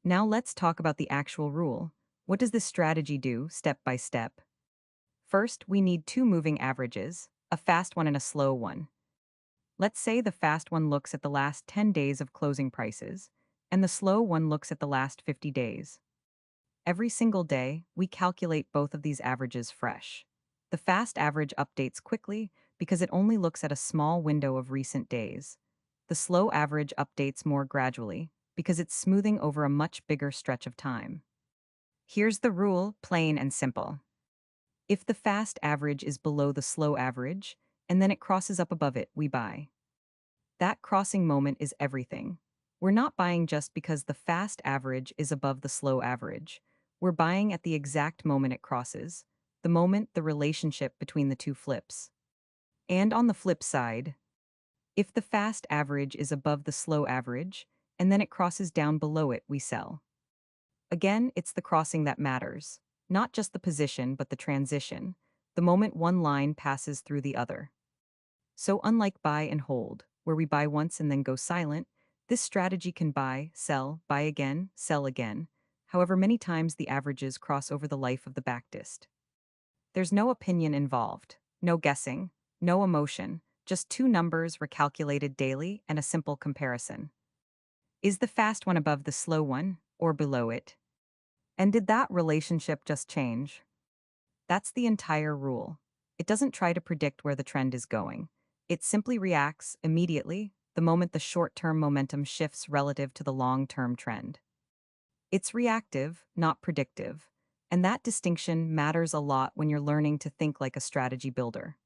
Now let's talk about the actual rule. What does this strategy do, step by step? First, we need two moving averages, a fast one and a slow one. Let's say the fast one looks at the last 10 days of closing prices, and the slow one looks at the last 50 days. Every single day, we calculate both of these averages fresh. The fast average updates quickly because it only looks at a small window of recent days. The slow average updates more gradually because it's smoothing over a much bigger stretch of time. Here's the rule, plain and simple. If the fast average is below the slow average, and then it crosses up above it, we buy. That crossing moment is everything. We're not buying just because the fast average is above the slow average. We're buying at the exact moment it crosses, the moment the relationship between the two flips. And on the flip side, if the fast average is above the slow average, and then it crosses down below it, we sell. Again, it's the crossing that matters, not just the position, but the transition, the moment one line passes through the other. So, unlike buy and hold, where we buy once and then go silent, this strategy can buy again, sell again, however many times the averages cross over the life of the backtest. There's no opinion involved, no guessing, no emotion, just two numbers recalculated daily and a simple comparison. Is the fast one above the slow one, or below it? And did that relationship just change? That's the entire rule. It doesn't try to predict where the trend is going. It simply reacts immediately the moment the short-term momentum shifts relative to the long-term trend. It's reactive, not predictive, and that distinction matters a lot when you're learning to think like a strategy builder.